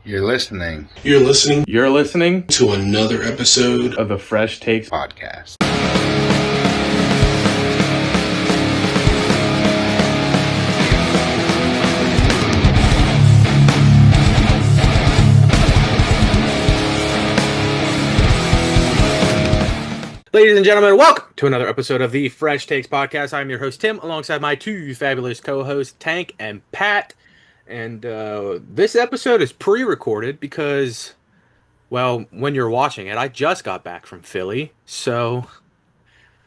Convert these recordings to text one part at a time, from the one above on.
You're listening You're listening to another episode of the FreshTakes podcast. Ladies and gentlemen, welcome to another episode of the FreshTakes podcast. I'm your host, Tim, alongside my two fabulous co-hosts, Tank and Pat. And this episode is pre-recorded because, well, when you're watching it, I just got back from Philly. So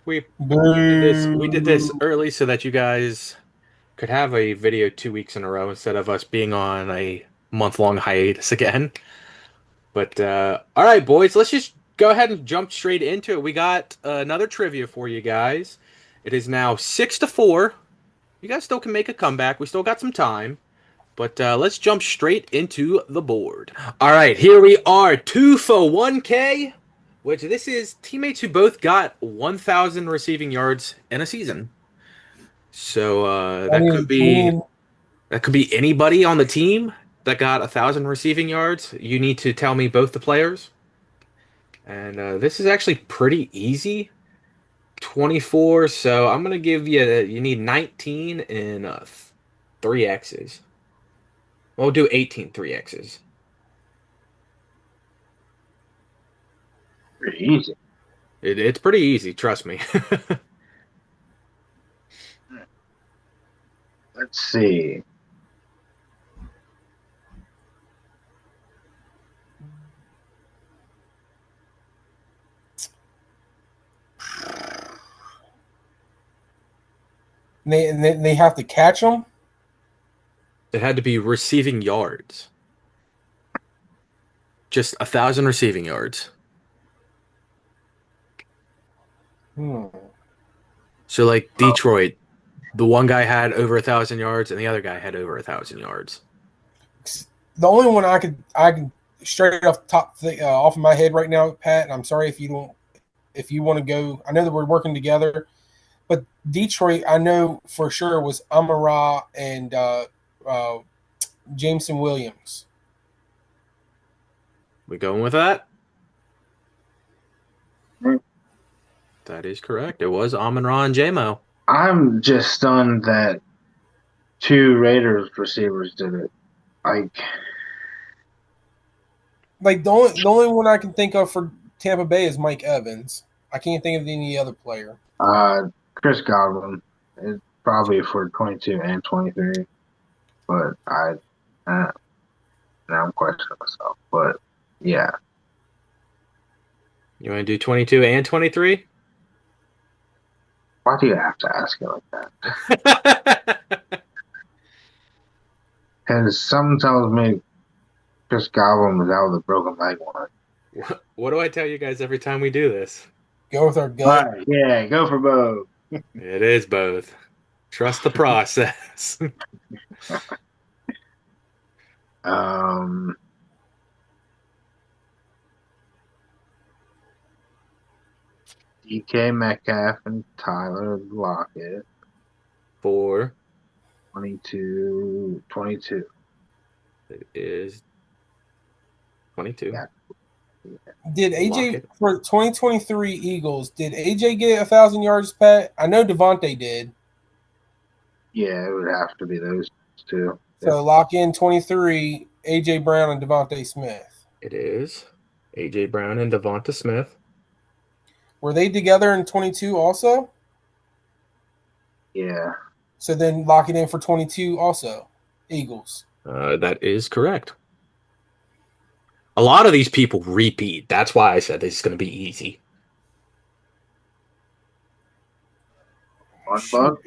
we did this early so that you guys could have a video 2 weeks in a row instead of us being on a month-long hiatus again. But, all right, boys, let's just go ahead and jump straight into it. We got another trivia for you guys. It is now 6-4. You guys still can make a comeback. We still got some time. But let's jump straight into the board. All right, here we are. 2 for 1K, which this is teammates who both got 1,000 receiving yards in a season. So that could be anybody on the team that got 1,000 receiving yards. You need to tell me both the players. And this is actually pretty easy. 24, so I'm going to give you need 19 and 3 X's. We'll do 18 3X's. Pretty easy. It's pretty easy, trust me. Let's see. They have to catch them? It had to be receiving yards. Just 1,000 receiving yards. So like Detroit, the one guy had over 1,000 yards and the other guy had over 1,000 yards. The only one I can straight off the top off of my head right now, Pat, and I'm sorry if you want to go. I know that we're working together, but Detroit, I know for sure was Amon-Ra and Jameson Williams. We going with that? That is correct. It was Amon-Ra and J-Mo. I'm just stunned that 2 Raiders receivers did it. Like the only one I can think of for Tampa Bay is Mike Evans. I can't think of any other player. Chris Godwin is probably for 22 and 23, but now I'm questioning myself. But yeah, You want to do 22 and 23? why do you have to ask it like that? Because something tells me Chris Godwin was out with a broken leg once. What do I tell you guys every time we do this? Go with our gut. Right, yeah, go for both. It is both. Trust the process. DK Metcalf and Tyler Lockett. 4. 22. It is 22. Yeah. Did AJ for 2023 Eagles? Did AJ get 1,000 yards, Pat? I know Devontae did. Yeah, it would have to be those 2. So lock in 23, AJ Brown and Devontae Smith. It is AJ Brown and Devonta Smith. Were they together in 22 also? Yeah. So then lock it in for 22 also, Eagles. That is correct. A lot of these people repeat. That's why I said this is going to be easy. $1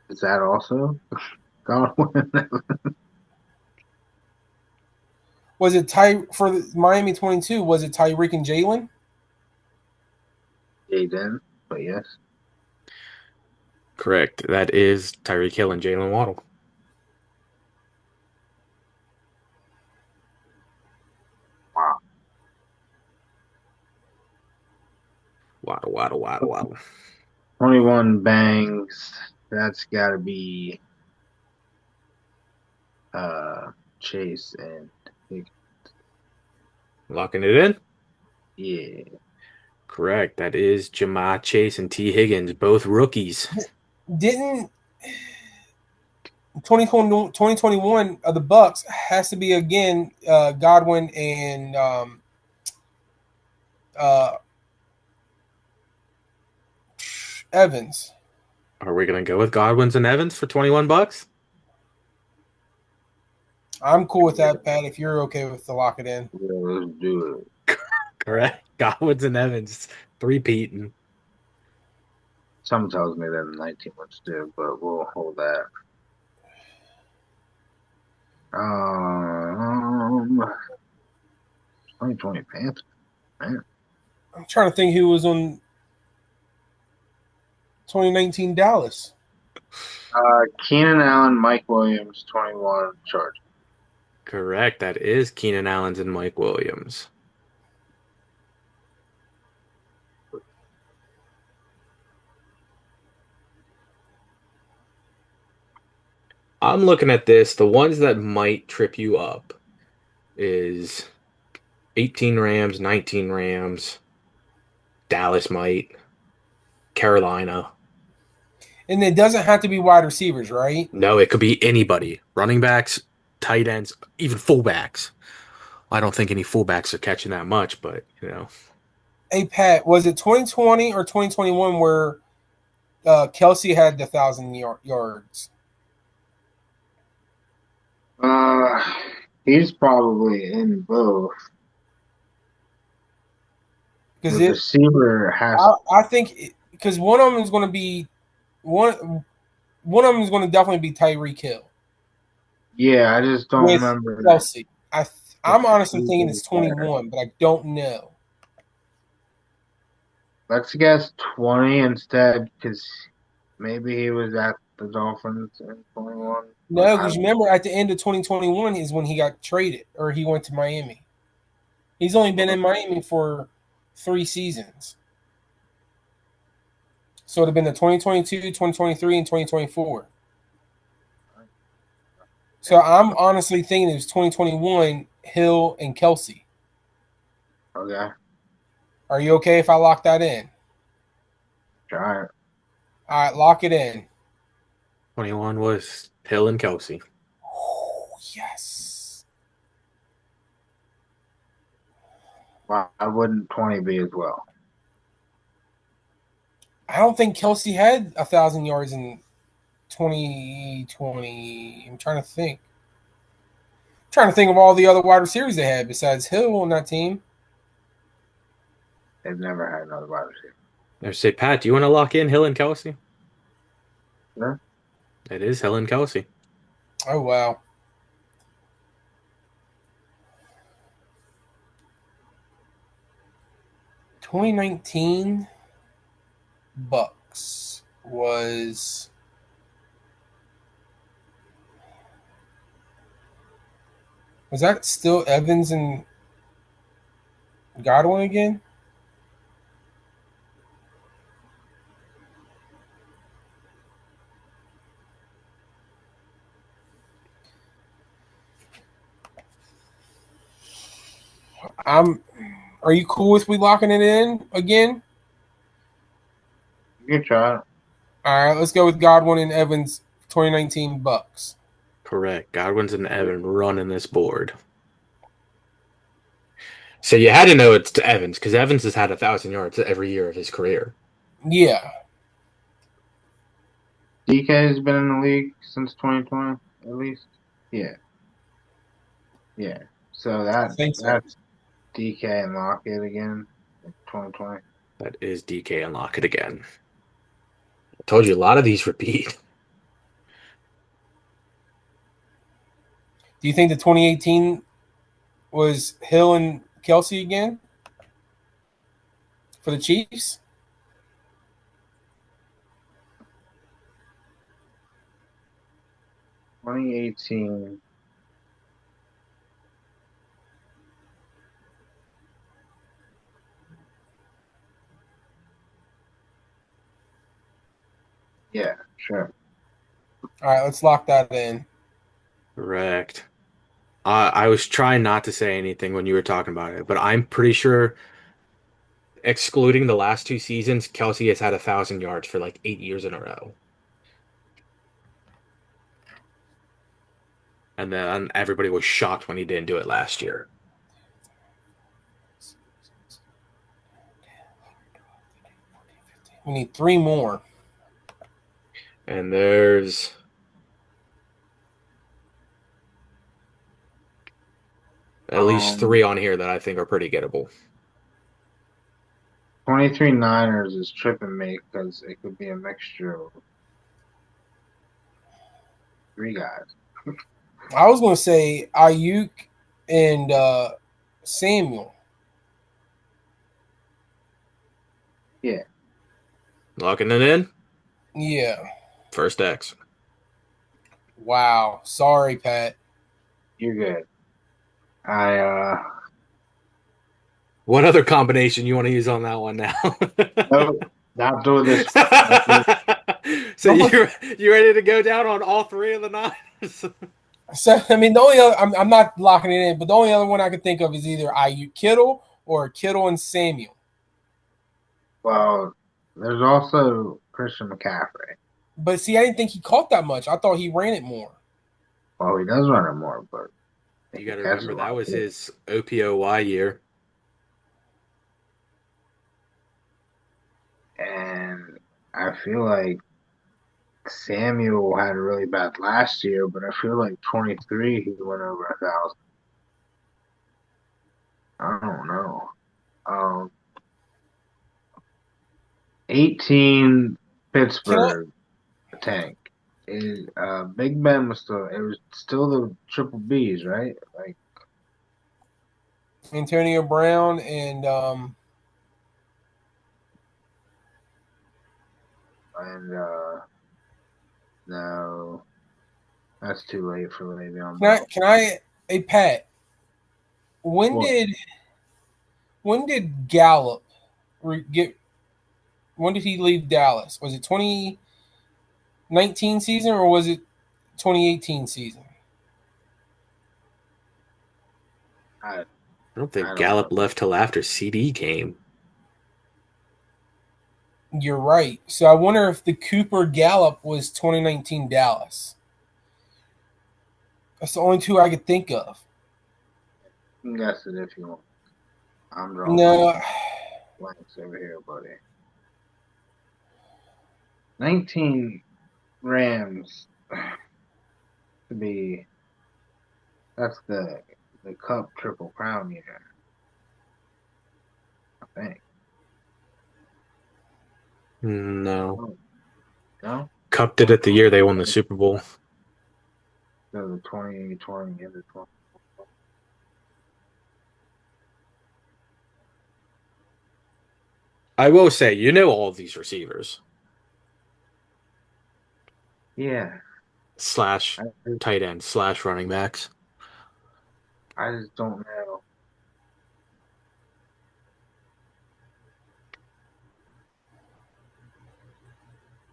is that also? Was it for the Miami 22? Was it Tyreek and Jalen? Jaden, but yes. Correct. That is Tyreek Hill and Jalen Waddle. Wow. Waddle. 21 bangs. That's got to be Chase and Locking it in? Yeah. Correct. That is Jamar Chase and T. Higgins, both rookies. Didn't 2021 of the Bucks has to be again Godwin and uh, Evans. Are we gonna go with Godwins and Evans for $21? I'm cool with that, Pat. If you're okay with the lock it in, Yeah, let's do it. Correct. Godwins and Evans, three-peating. Something tells me that the 19 would do, but we'll hold that. 2020 Panthers, man. I'm trying to think who was on 2019 Dallas. Keenan Allen, Mike Williams, 21 Chargers. Correct. That is Keenan Allen's and Mike Williams. I'm looking at this. The ones that might trip you up is 18 Rams, 19 Rams, Dallas might, Carolina. And it doesn't have to be wide receivers, right? No, it could be anybody. Running backs, tight ends, even fullbacks. I don't think any fullbacks are catching that much, but Hey, Pat, was it 2020 or 2021 where Kelsey had the 1,000 yards? Uh, he's probably in both. Because The receiver has. I think because one of them is going to be one. One of them is going to definitely be Tyreek Hill Yeah, I just don't with remember Kelsey. if I'm honestly thinking he it's was there. 21, but I don't know. Let's guess 20 instead, because maybe he was at the Dolphins in 21. But No, because remember at the end of 2021 is when he got traded or he went to Miami. He's only been in Miami for 3 seasons. So it would have been the 2022, 2023, and 2024. So I'm honestly thinking it was 2021, Hill and Kelsey. Okay, Are you okay if I lock that in? try it. All right, lock it in. 21 was Hill and Kelsey. Oh, yes. Why wouldn't 20 be as well? I don't think Kelsey had 1,000 yards in 2020. I'm trying to think. Trying to think of all the other wide receivers they had besides Hill on that team. They've never had another wide receiver. I say, Pat, do you want to lock in Hill and Kelsey? Sure. It is Hill and Kelsey. Oh, wow. "2019 Bucks was that still Evans and Godwin again?" Are you cool with we locking it in again? You can try it. All right, let's go with Godwin and Evans 2019 Bucks. Correct. Godwin's and Evan running this board. So you had to know it's to Evans because Evans has had 1,000 yards every year of his career. Yeah. DK has been in the league since 2020, at least. Yeah. Yeah. So I think so. that's DK and Lockett again in 2020. That is DK and Lockett again. I told you a lot of these repeat. Do you think the 2018 was Hill and Kelsey again for the Chiefs? 2018. Yeah, sure. All right, let's lock that in. Correct. I was trying not to say anything when you were talking about it, but I'm pretty sure, excluding the last 2 seasons, Kelsey has had 1,000 yards for like 8 years in a row. And then everybody was shocked when he didn't do it last year. We need 3 more. And there's at least 3 Um, on here that I think are pretty gettable. 23 Niners is tripping me because it could be a mixture of 3 guys. I was going to say Ayuk and Samuel. Yeah, Locking it in. Yeah. FreshTakes. Wow. Sorry, Pat. you're good. I What other combination you want to use on that one now? no, not doing this. So you ready to go down on all 3 of the Niners? So I mean, the only other, I'm not locking it in, but the only other one I could think of is either Ayuk Kittle or Kittle and Samuel. Well, there's also Christian McCaffrey. But see, I didn't think he caught that much. I thought he ran it more. Well, he does run it more, but You he got to catches a remember that lot was too. his OPOY year. And I feel like Samuel had a really bad last year, but I feel like 23 he went over 1,000. I don't know. Um, 18 Can I? Pittsburgh tank. Big Ben was still. It was still the triple B's, right? Like Antonio Brown and and no, that's too late for Le'Veon can I? Bell. Can I? Hey Pat, when What? did when did Gallup get? When did he leave Dallas? Was it 2019 season or was it 2018 season? I I don't I think don't Gallup know. left till after CD came. You're right. So I wonder if the Cooper Gallup was 2019 Dallas. That's the only 2 I could think of. You can guess it if you want. I'm drawing No, blanks over here, buddy. 19 Rams to be. That's the Cup Triple Crown year, I think. No. Oh, no, Cup did it the year they won the Super Bowl. no, the 2020 and the 20. I will say, you know all of these receivers Yeah, slash I just, tight ends slash running backs. I just don't know.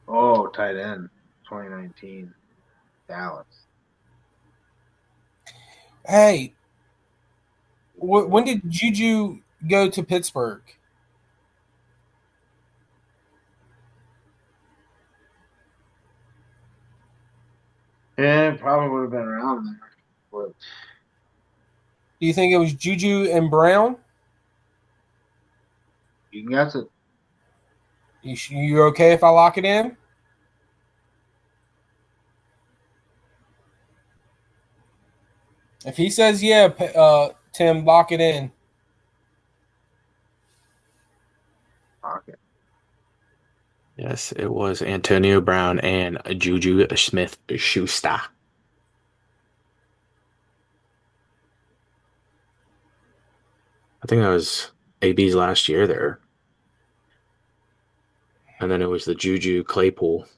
Oh, tight end, 2019, Dallas. hey, when did Juju go to Pittsburgh? Yeah, it probably would have been around there, but Do you think it was Juju and Brown? you can guess it. You okay if I lock it in? If he says yeah, Tim, lock it in. Okay. Yes, it was Antonio Brown and Juju Smith-Schuster. I think that was AB's last year there. And then it was the Juju Claypool.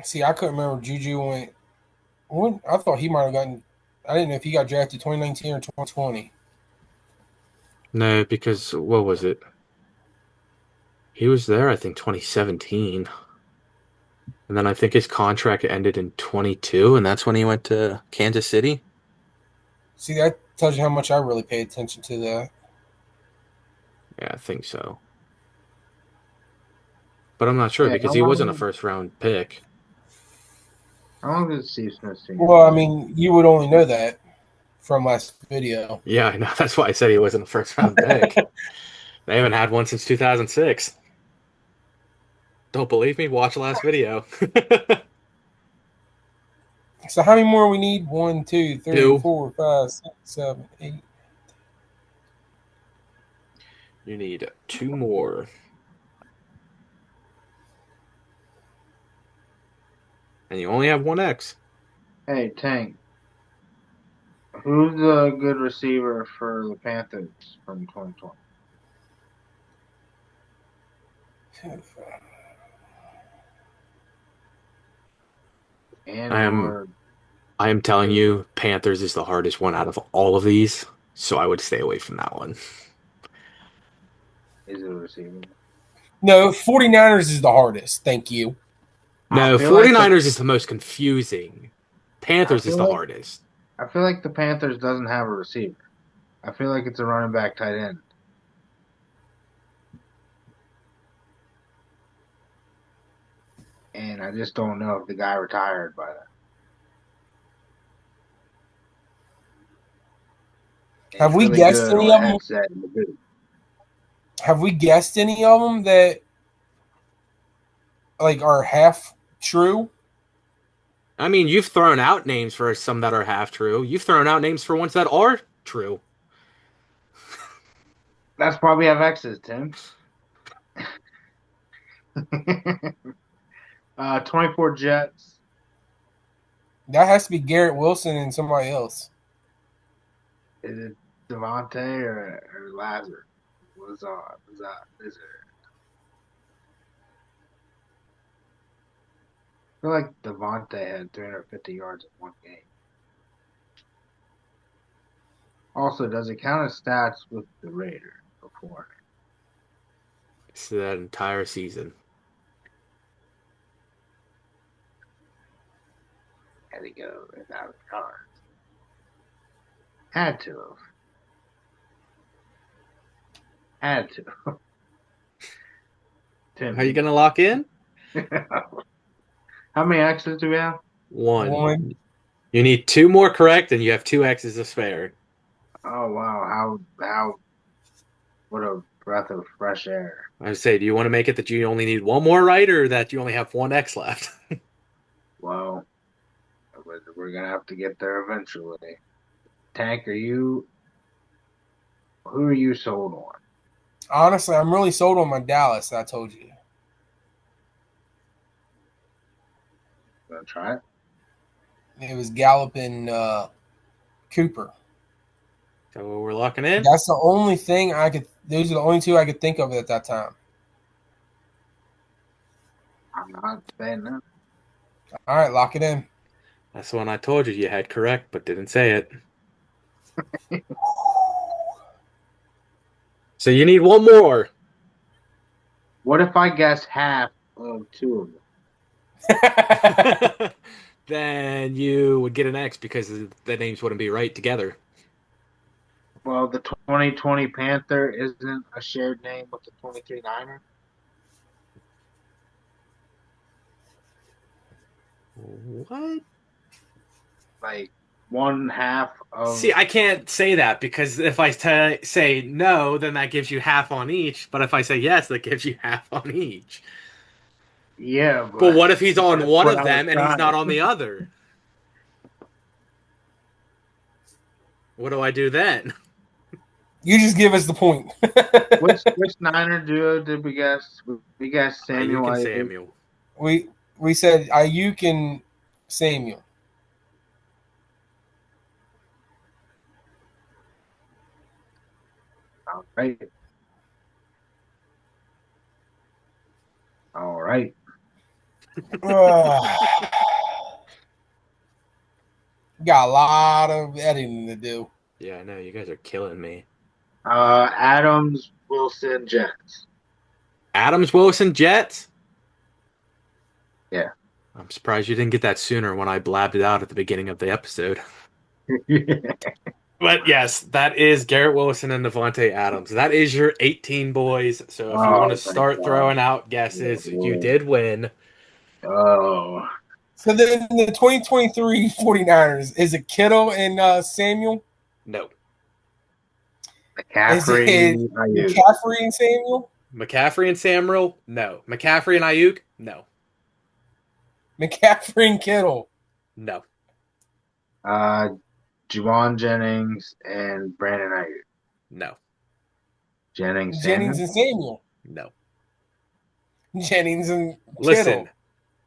See, I couldn't remember Juju went. When I thought he might have gotten. I didn't know if he got drafted 2019 or 2020. No, because what was it? He was there, I think, 2017. And then I think his contract ended in 22, and that's when he went to Kansas City. See, that tells you how much I really pay attention to that. Yeah, I think so. But I'm not sure Hey, because he wasn't a first round pick. how long did Steve Smith senior Well, I play? mean, you would only know that from last video. Yeah, I know. That's why I said he wasn't a first round pick. They haven't had one since 2006. Don't believe me? Watch the last video. So how many more we need? 1, 2, 3, Two. 4, 5, 6, 7, 8. You need two more. And you only have one X. Hey, Tank, who's the good receiver for the Panthers from 2020? And I am or I am telling you, Panthers is the hardest one out of all of these, so I would stay away from that one. is it a receiver? No, 49ers is the hardest. Thank you. I No, feel like the 49ers is the most confusing. I Panthers is feel the like hardest. I feel like the Panthers doesn't have a receiver. I feel like it's a running back tight end. And I just don't know if the guy retired by then. And Have he's we really guessed good any on a of them? headset in the boot. Have we guessed any of them that like are half true? I mean, you've thrown out names for some that are half true. You've thrown out names for ones that are true. That's why we have X's, Tim. 24 Jets. That has to be Garrett Wilson and somebody else. Is it Devontae or Lazard? Was that? Is it? I feel like Devontae had 350 yards in one game. Also, does it count as stats with the Raiders before? It's that entire season. Had to go without yards. Had to have. Had to. Are you Tim. gonna lock in? How many X's do we have? One. One. You need two more correct, and you have two X's to spare. Oh wow, how what a breath of fresh air. I would say, do you want to make it that you only need one more right, or that you only have one X left? Well, we're gonna have to get there eventually. Tank, who are you sold on? Honestly, I'm really sold on my Dallas. I told you. Gonna try it? It was Gallup and Cooper. So we're locking in. That's the only thing I could. Those are the only two I could think of at that time. I'm not saying that. All right, lock it in. That's the one I told you had correct, but didn't say it. So you need one more. What if I guess half of two of them? Then you would get an X because the names wouldn't be right together. Well, the 2020 Panther isn't a shared name with the 23 Niner. What? Like one half of. See, I can't say that because if I say no, then that gives you half on each. But if I say yes, that gives you half on each. Yeah, But but what if he's on that's one what of I was them and he's not trying. on the other? What do I do then? You just give us the point. Which Niner duo did we guess? We guessed You Samuel can Ayuk. Samuel. we said Ayuk and Samuel. All right. All right. Got a lot of editing to do. Yeah, I know you guys are killing me. Adams, Wilson, Jets. Adams, Wilson, Jets. Yeah. I'm surprised you didn't get that sooner when I blabbed it out at the beginning of the episode. But yes, that is Garrett Wilson and Devontae Adams. That is your 18 boys. So if you want to Oh, thank start God. throwing out Yeah, guesses, you Lord. did win. Oh, So then the 2023 49ers, is it Kittle and Samuel? No. Is it McCaffrey, Ayuk. McCaffrey and Samuel? McCaffrey and Samuel? No. McCaffrey and Ayuk? No. McCaffrey and Kittle. No. Uh, Javon Jennings and Brandon Ayuk. No. Jennings, Jennings Samuel. and Samuel. No. Jennings and Listen, Kittle.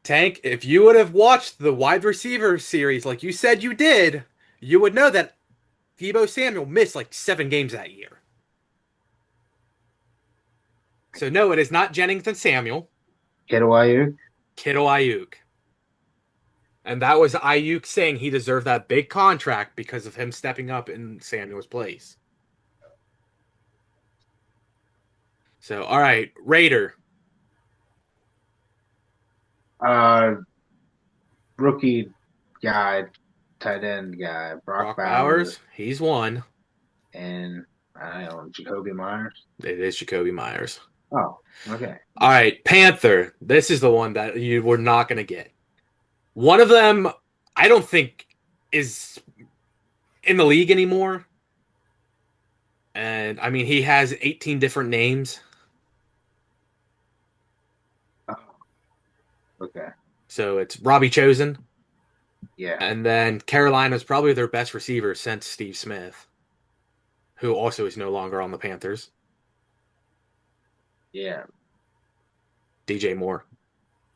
Tank, if you would have watched the wide receiver series like you said you did, you would know that Deebo Samuel missed like 7 games that year. So no, it is not Jennings and Samuel. Kittle, Ayuk. Kittle Ayuk. And that was Ayuk saying he deserved that big contract because of him stepping up in Samuel's place. So, all right, Raider. Rookie guy, tight end guy, Brock Brock Bowers. He's one. and I don't know, Jacoby Myers. It is Jacoby Myers. Oh, okay. All right, Panther. This is the one that you were not going to get. One of them, I don't think, is in the league anymore. And, I mean, he has 18 different names. Oh, okay. So it's Robbie Chosen. Yeah. And then Carolina's probably their best receiver since Steve Smith, who also is no longer on the Panthers. Yeah. DJ Moore.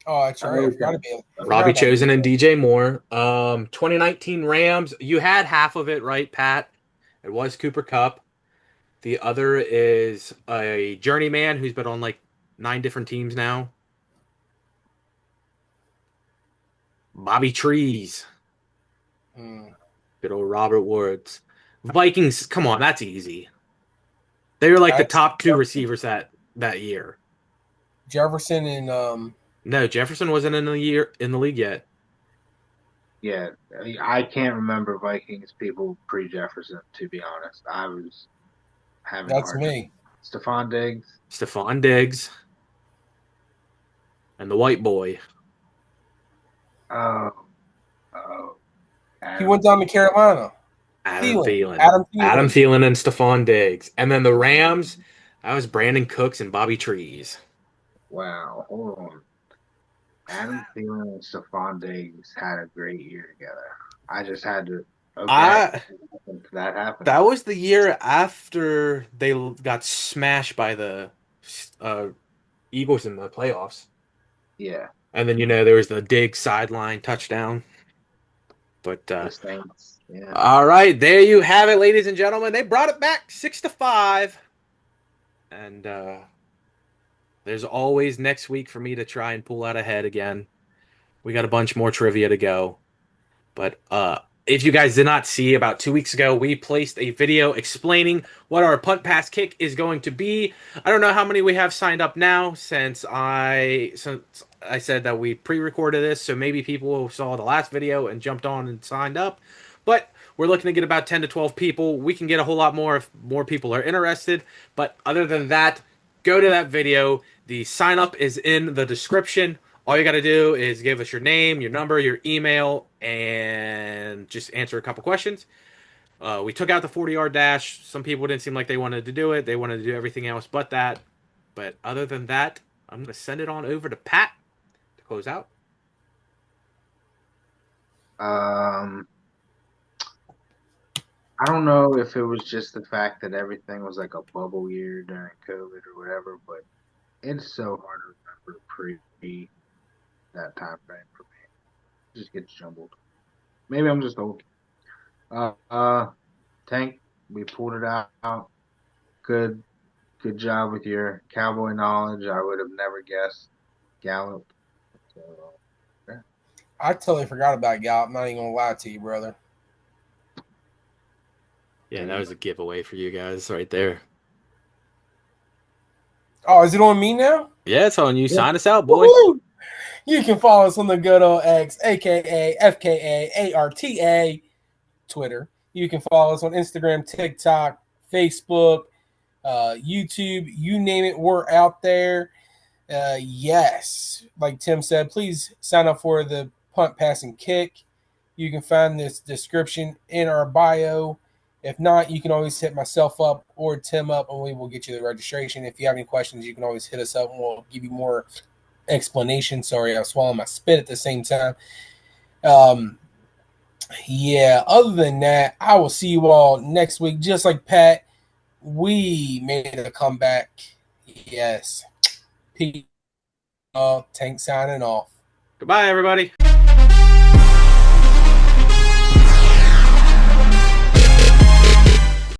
Oh, that's right. I Okay. forgot about Robbie Chosen and DJ Moore. 2019 Rams. You had half of it right, Pat. It was Cooper Kupp. The other is a journeyman who's been on like 9 different teams now. Bobby Trees. Good old Robert Woods. Vikings. Come on, that's easy. They were like the top 2 receivers that year. Jefferson and No, Jefferson wasn't in the league yet. Yeah. I can't remember Vikings people pre Jefferson, to be honest. I was having that's hard me. Stephon Diggs. Stephon Diggs. And the white boy. Oh. He went down to Carolina. Adam Thielen. Adam Thielen and Stephon Diggs. And then the Rams, that was Brandon Cooks and Bobby Trees. Wow. Hold on. Adam Thielen and Stephon Diggs had a great year together. I just had to. Okay. That happened. That was the year after they got smashed by the Eagles in the playoffs. Yeah. And then, there was the Diggs sideline touchdown. But The Saints. Yeah. all right, there you have it, ladies and gentlemen. They brought it back 6-5. And there's always next week for me to try and pull out ahead again. We got a bunch more trivia to go. But if you guys did not see, about 2 weeks ago, we placed a video explaining what our punt pass kick is going to be. I don't know how many we have signed up now since I said that we pre-recorded this, so maybe people saw the last video and jumped on and signed up. But we're looking to get about 10 to 12 people. We can get a whole lot more if more people are interested. But other than that, go to that video. The sign up is in the description. All you got to do is give us your name, your number, your email, and just answer a couple questions. We took out the 40-yard dash. Some people didn't seem like they wanted to do it. They wanted to do everything else but that. But other than that, I'm going to send it on over to Pat to close out. I don't know if it was just the fact that everything was like a bubble year during COVID or whatever, but it's so hard to remember pre that time frame for me. It just gets jumbled. Maybe I'm just old. Tank, we pulled it out. Good job with your cowboy knowledge. I would have never guessed Gallup. So, yeah. I totally forgot about Gallup. I'm not even gonna lie to you, brother. Yeah, that was a giveaway for you guys right there. Oh, is it on me now? Yeah, it's on you. Sign us out, boy. Woo-hoo! You can follow us on the good old X, aka FKA ARTA, Twitter. You can follow us on Instagram, TikTok, Facebook, YouTube, you name it, we're out there. Yes, like Tim said, please sign up for the punt, pass, and kick. You can find this description in our bio. If not, you can always hit myself up or Tim up, and we will get you the registration. If you have any questions, you can always hit us up, and we'll give you more explanation. Sorry, I was swallowing my spit at the same time. Yeah, other than that, I will see you all next week. Just like Pat, we made a comeback. Yes. Peace. Tank signing off. Goodbye, everybody.